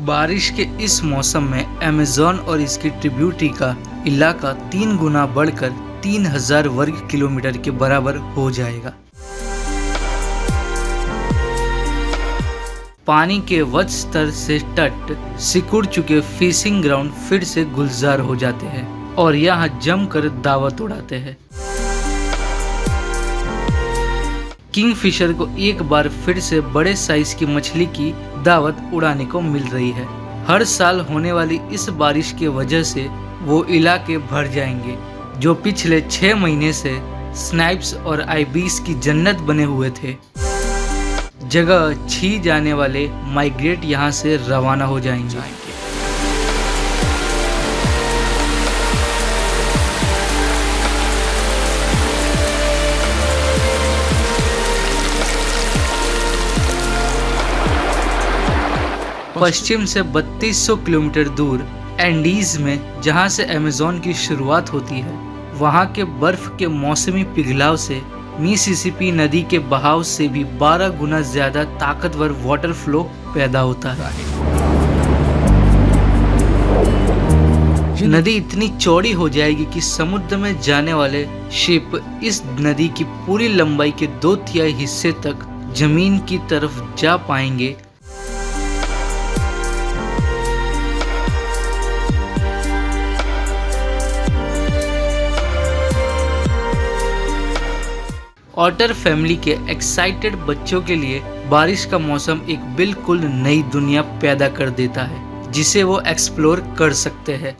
बारिश के इस मौसम में अमेज़न और इसकी ट्रिब्यूटरी का इलाका 3 गुना बढ़कर 3000 वर्ग किलोमीटर के बराबर हो जाएगा। पानी के वध स्तर से तट सिकुड़ चुके फिशिंग ग्राउंड फिर से गुलजार हो जाते हैं और यहाँ जमकर दावत उड़ाते हैं। किंगफिशर को एक बार फिर से बड़े साइज की मछली की दावत उड़ाने को मिल रही है। हर साल होने वाली इस बारिश की वजह से वो इलाके भर जाएंगे जो पिछले 6 महीने से स्नाइप्स और आइबीस की जन्नत बने हुए थे। जगह छी जाने वाले माइग्रेट यहाँ से रवाना हो जाएंगे। पश्चिम से 3200 किलोमीटर दूर एंडीज में जहां से अमेज़न की शुरुआत होती है, वहां के बर्फ के मौसमी पिघलाव से मिसिसिपी नदी के बहाव से भी 12 गुना ज्यादा ताकतवर वाटर फ्लो पैदा होता है। नदी इतनी चौड़ी हो जाएगी कि समुद्र में जाने वाले शिप इस नदी की पूरी लंबाई के 2/3 हिस्से तक जमीन की तरफ जा पाएंगे। ऑटर फैमिली के एक्साइटेड बच्चों के लिए बारिश का मौसम एक बिल्कुल नई दुनिया पैदा कर देता है जिसे वो एक्सप्लोर कर सकते हैं।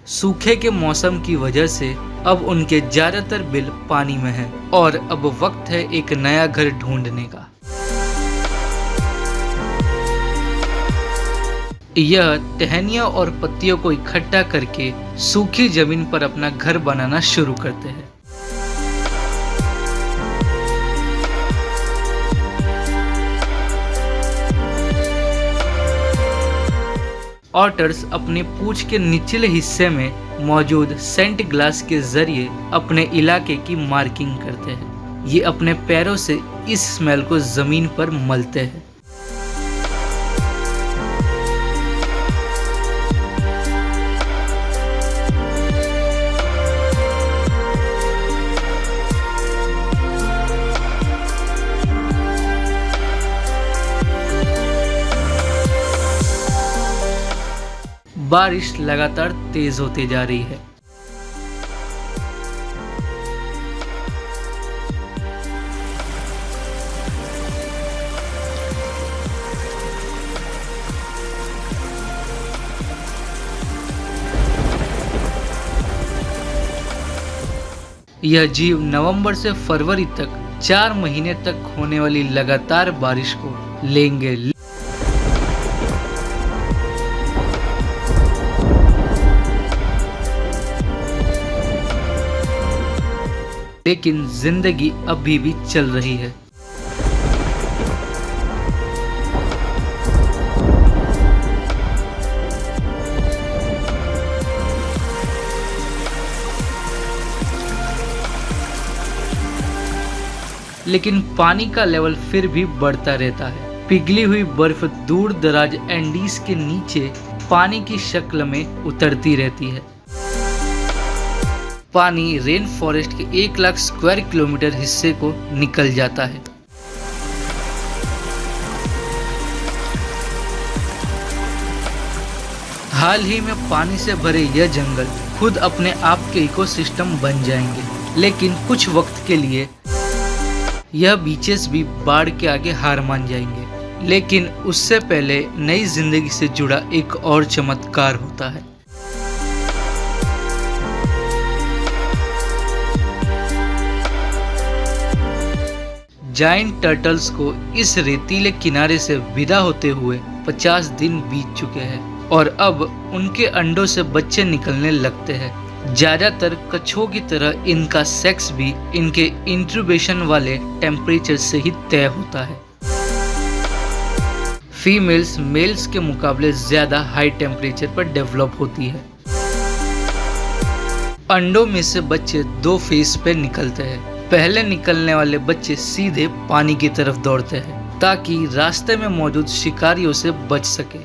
सूखे के मौसम की वजह से अब उनके ज्यादातर बिल पानी में हैं और अब वक्त है एक नया घर ढूंढने का। यह टहनियों और पत्तियों को इकट्ठा करके सूखी जमीन पर अपना घर बनाना शुरू करते हैं। ऑटर्स अपने पूंछ के निचले हिस्से में मौजूद सेंट ग्लास के जरिए अपने इलाके की मार्किंग करते हैं। ये अपने पैरों से इस स्मेल को जमीन पर मलते हैं। बारिश लगातार तेज होती जा रही है। यह जीव नवंबर से फरवरी तक 4 महीने तक होने वाली लगातार बारिश को लेंगे। लेकिन जिंदगी अभी भी चल रही है। लेकिन पानी का लेवल फिर भी बढ़ता रहता है। पिघली हुई बर्फ दूर दराज एंडीज के नीचे पानी की शक्ल में उतरती रहती है। पानी रेन फॉरेस्ट के 1 लाख स्क्वायर किलोमीटर हिस्से को निकल जाता है। हाल ही में पानी से भरे यह जंगल खुद अपने आप के इकोसिस्टम बन जाएंगे, लेकिन कुछ वक्त के लिए यह बीचेस भी बाढ़ के आगे हार मान जाएंगे। लेकिन उससे पहले नई जिंदगी से जुड़ा एक और चमत्कार होता है। जायंट टर्टल्स को इस रेतीले किनारे से विदा होते हुए 50 दिन बीत चुके हैं और अब उनके अंडों से बच्चे निकलने लगते हैं। ज्यादातर कछुओं की तरह इनका सेक्स भी इनके इंक्यूबेशन वाले टेम्परेचर से ही तय होता है। फीमेल्स मेल्स के मुकाबले ज्यादा हाई टेम्परेचर पर डेवलप होती है। अंडों में से बच्चे 2 फेज पे निकलते हैं। पहले निकलने वाले बच्चे सीधे पानी की तरफ दौड़ते हैं ताकि रास्ते में मौजूद शिकारियों से बच सके।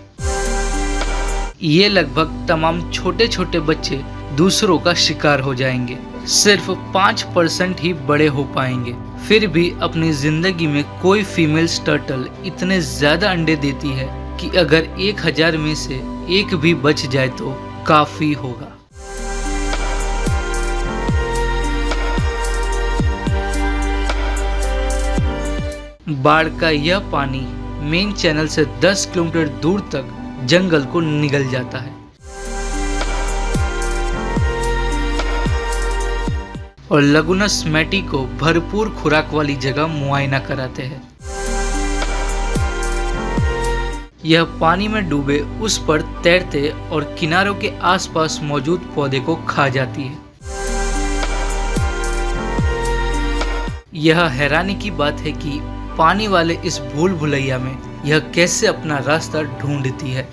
ये लगभग तमाम छोटे छोटे बच्चे दूसरों का शिकार हो जाएंगे। सिर्फ 5% ही बड़े हो पाएंगे। फिर भी अपनी जिंदगी में कोई फीमेल टर्टल इतने ज्यादा अंडे देती है कि अगर 1000 में से एक भी बच जाए तो काफी होगा। बाढ़ का यह पानी मेन चैनल से 10 किलोमीटर दूर तक जंगल को निगल जाता है और लगुनस मैटी को भरपूर खुराक वाली जगह मुआयना कराते हैं। यह पानी में डूबे उस पर तैरते और किनारों के आसपास मौजूद पौधे को खा जाती है। यह हैरानी की बात है कि पानी वाले इस भूल भुलैया में यह कैसे अपना रास्ता ढूंढती है।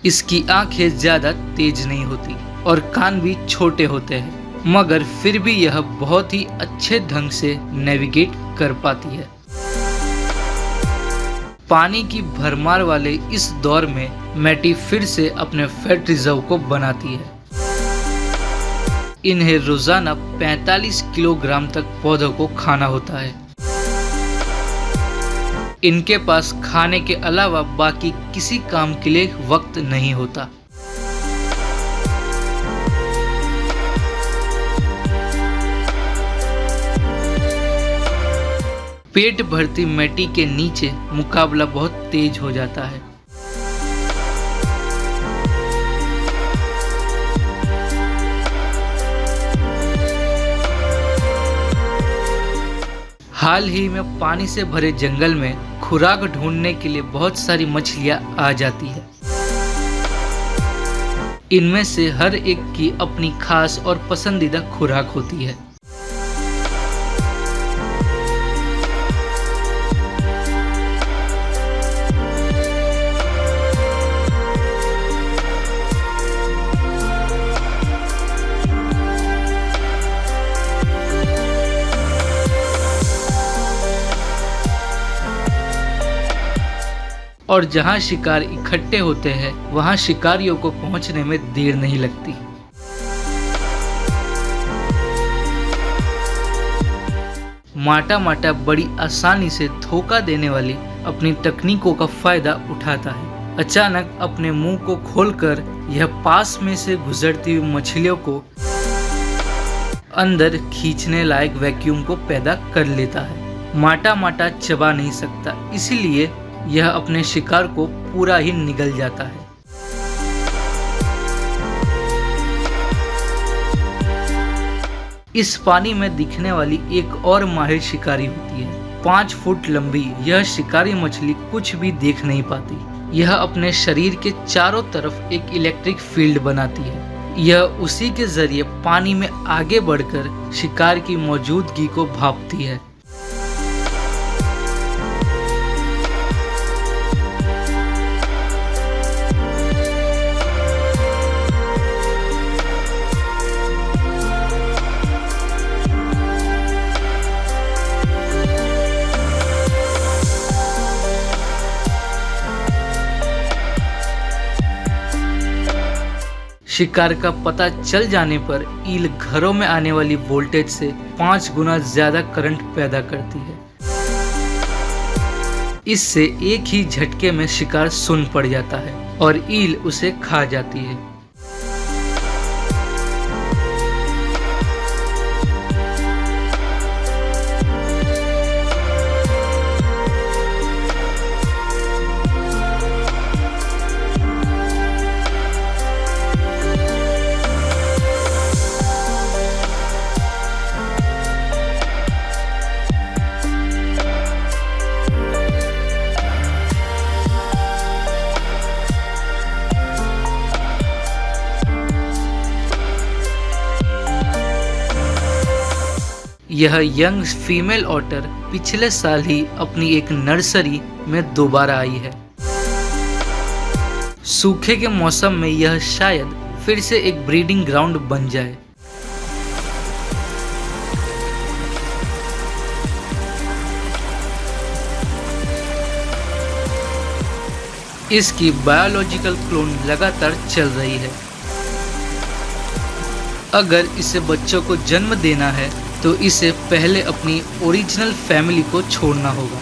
इसकी आंखें ज्यादा तेज नहीं होती और कान भी छोटे होते हैं, मगर फिर भी यह बहुत ही अच्छे ढंग से नेविगेट कर पाती है। पानी की भरमार वाले इस दौर में मैटी फिर से अपने फैट रिजर्व को बनाती है। इन्हें रोजाना 45 किलोग्राम तक पौधों को खाना होता है। इनके पास खाने के अलावा बाकी किसी काम के लिए वक्त नहीं होता। पेट भरती मैटी के नीचे मुकाबला बहुत तेज हो जाता है। हाल ही में पानी से भरे जंगल में खुराक ढूंढने के लिए बहुत सारी मछलियां आ जाती है। इनमें से हर एक की अपनी खास और पसंदीदा खुराक होती है। और जहां शिकार इकट्ठे होते हैं वहां शिकारियों को पहुंचने में देर नहीं लगती। माटा माटा बड़ी आसानी से धोखा देने वाली अपनी तकनीकों का फायदा उठाता है। अचानक अपने मुंह को खोलकर यह पास में से गुजरती हुई मछलियों को अंदर खींचने लायक वैक्यूम को पैदा कर लेता है। माटा माटा चबा नहीं सकता, इसीलिए यह अपने शिकार को पूरा ही निगल जाता है। इस पानी में दिखने वाली एक और माहिर शिकारी होती है। 5 फुट लंबी यह शिकारी मछली कुछ भी देख नहीं पाती। यह अपने शरीर के चारों तरफ एक इलेक्ट्रिक फील्ड बनाती है। यह उसी के जरिए पानी में आगे बढ़कर शिकार की मौजूदगी को भांपती है। शिकार का पता चल जाने पर ईल घरों में आने वाली वोल्टेज से 5 गुना ज्यादा करंट पैदा करती है। इससे एक ही झटके में शिकार सुन पड़ जाता है और ईल उसे खा जाती है। यह यंग फीमेल ऑटर पिछले साल ही अपनी एक नर्सरी में दोबारा आई है। सूखे के मौसम में यह शायद फिर से एक ब्रीडिंग ग्राउंड बन जाए। इसकी बायोलॉजिकल क्लोन लगातार चल रही है। अगर इसे बच्चों को जन्म देना है तो इसे पहले अपनी ओरिजिनल फैमिली को छोड़ना होगा।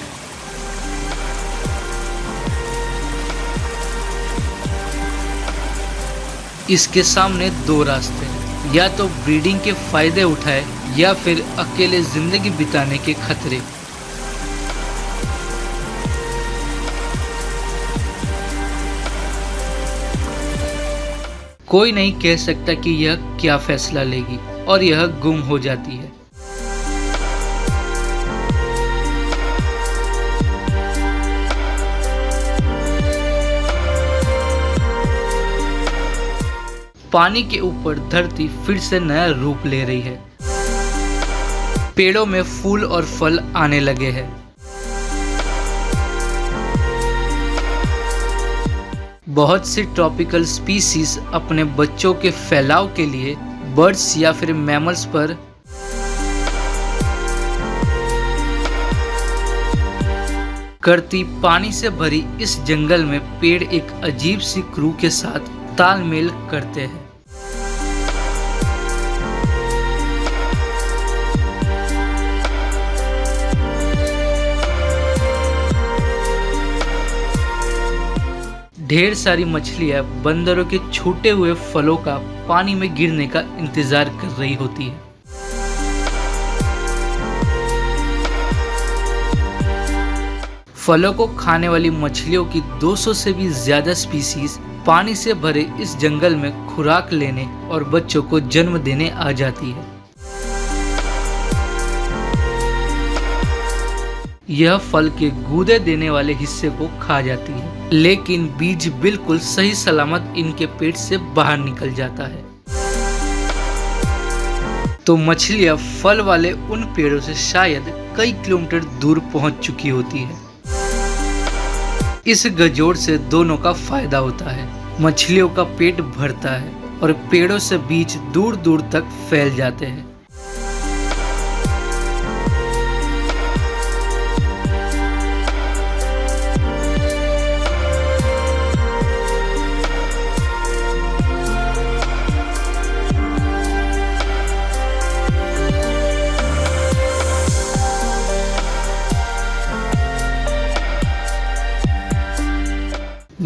इसके सामने दो रास्ते हैं, या तो ब्रीडिंग के फायदे उठाए या फिर अकेले जिंदगी बिताने के खतरे। कोई नहीं कह सकता कि यह क्या फैसला लेगी और यह गुम हो जाती है। पानी के ऊपर धरती फिर से नया रूप ले रही है। पेड़ों में फूल और फल आने लगे हैं। बहुत सी ट्रॉपिकल स्पीसीज अपने बच्चों के फैलाव के लिए बर्ड्स या फिर मैमल्स पर करती पानी से भरी इस जंगल में पेड़ एक अजीब सी क्रू के साथ तालमेल करते हैं। ढेर सारी मछलियां बंदरों के छूटे हुए फलों का पानी में गिरने का इंतजार कर रही होती है। फलों को खाने वाली मछलियों की 200 से भी ज्यादा स्पीसीज पानी से भरे इस जंगल में खुराक लेने और बच्चों को जन्म देने आ जाती है। यह फल के गूदे देने वाले हिस्से को खा जाती है, लेकिन बीज बिल्कुल सही सलामत इनके पेट से बाहर निकल जाता है। तो मछलियां फल वाले उन पेड़ों से शायद कई किलोमीटर दूर पहुंच चुकी होती है। इस गजोड़ से दोनों का फायदा होता है। मछलियों का पेट भरता है और पेड़ों से बीज दूर दूर तक फैल जाते हैं।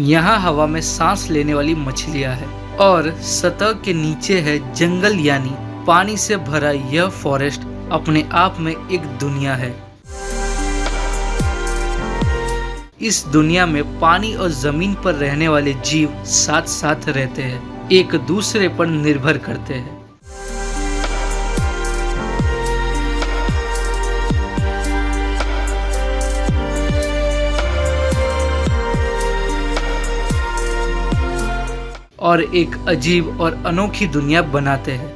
यहाँ हवा में सांस लेने वाली मछलियाँ हैं और सतह के नीचे है जंगल, यानी पानी से भरा यह फॉरेस्ट अपने आप में एक दुनिया है। इस दुनिया में पानी और जमीन पर रहने वाले जीव साथ साथ रहते हैं, एक दूसरे पर निर्भर करते हैं। और एक अजीब और अनोखी दुनिया बनाते हैं।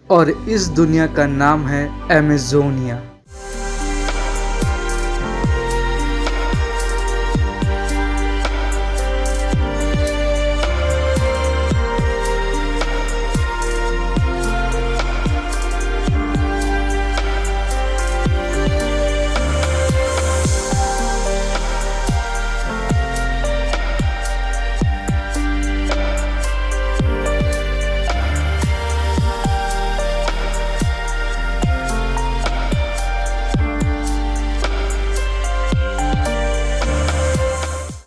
और इस दुनिया का नाम है अमेज़ोनिया।